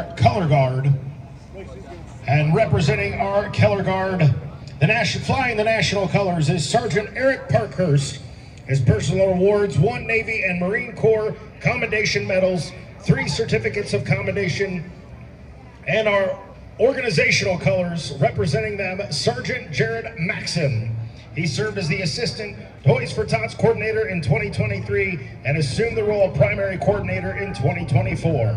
our color guard. And representing our color guard, flying the national colors, is Sergeant Eric Parkhurst. His personal awards: 1 Navy and Marine Corps Commendation Medals, 3 certificates of commendation, and our organizational colors, representing them, Sergeant Jared Maxson. He served as the Assistant Toys for Tots Coordinator in 2023 and assumed the role of Primary Coordinator in 2024.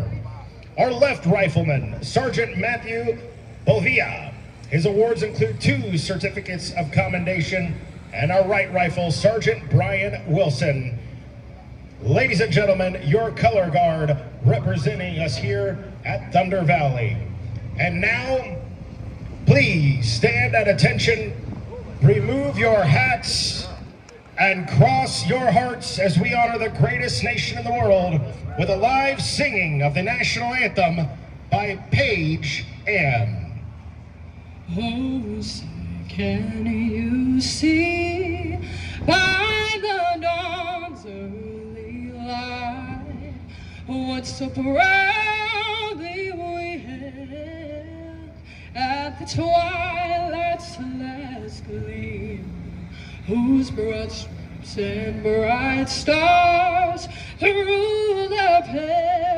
Our left rifleman, Sergeant Matthew Bovia. His awards include 2 certificates of commendation. And our right rifle, Sergeant Brian Wilson. Ladies and gentlemen, your color guard representing us here at Thunder Valley. And now, please stand at attention, remove your hats, and cross your hearts as we honor the greatest nation in the world with a live singing of the national anthem by Paige and Oh, say, can you see by the dawn's early light what so proudly we hailed at the twilight's last gleam, whose broad stripes and bright stars through the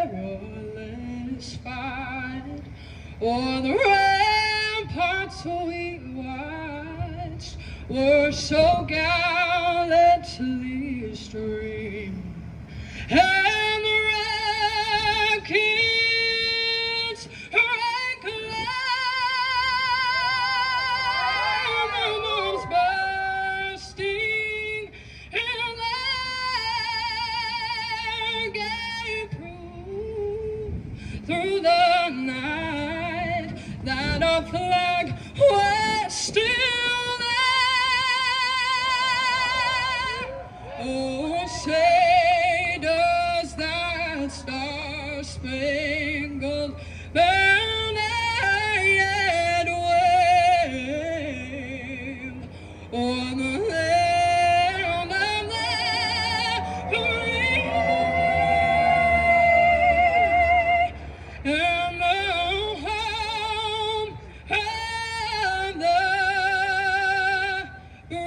perilous fight o'er the ramparts we watched were so gallantly streamed, and the wreckage reclaims bursting in their gay proof through the night that our flag was still there. Oh, say does that star-spangled banner yet wave o'er the land of the free and the home of the brave.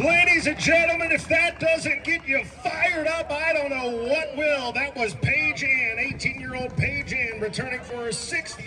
Ladies and gentlemen, if that doesn't get you fired up, I don't know what will. That was Paige Ann, 18-year-old Paige Ann, returning for her 6th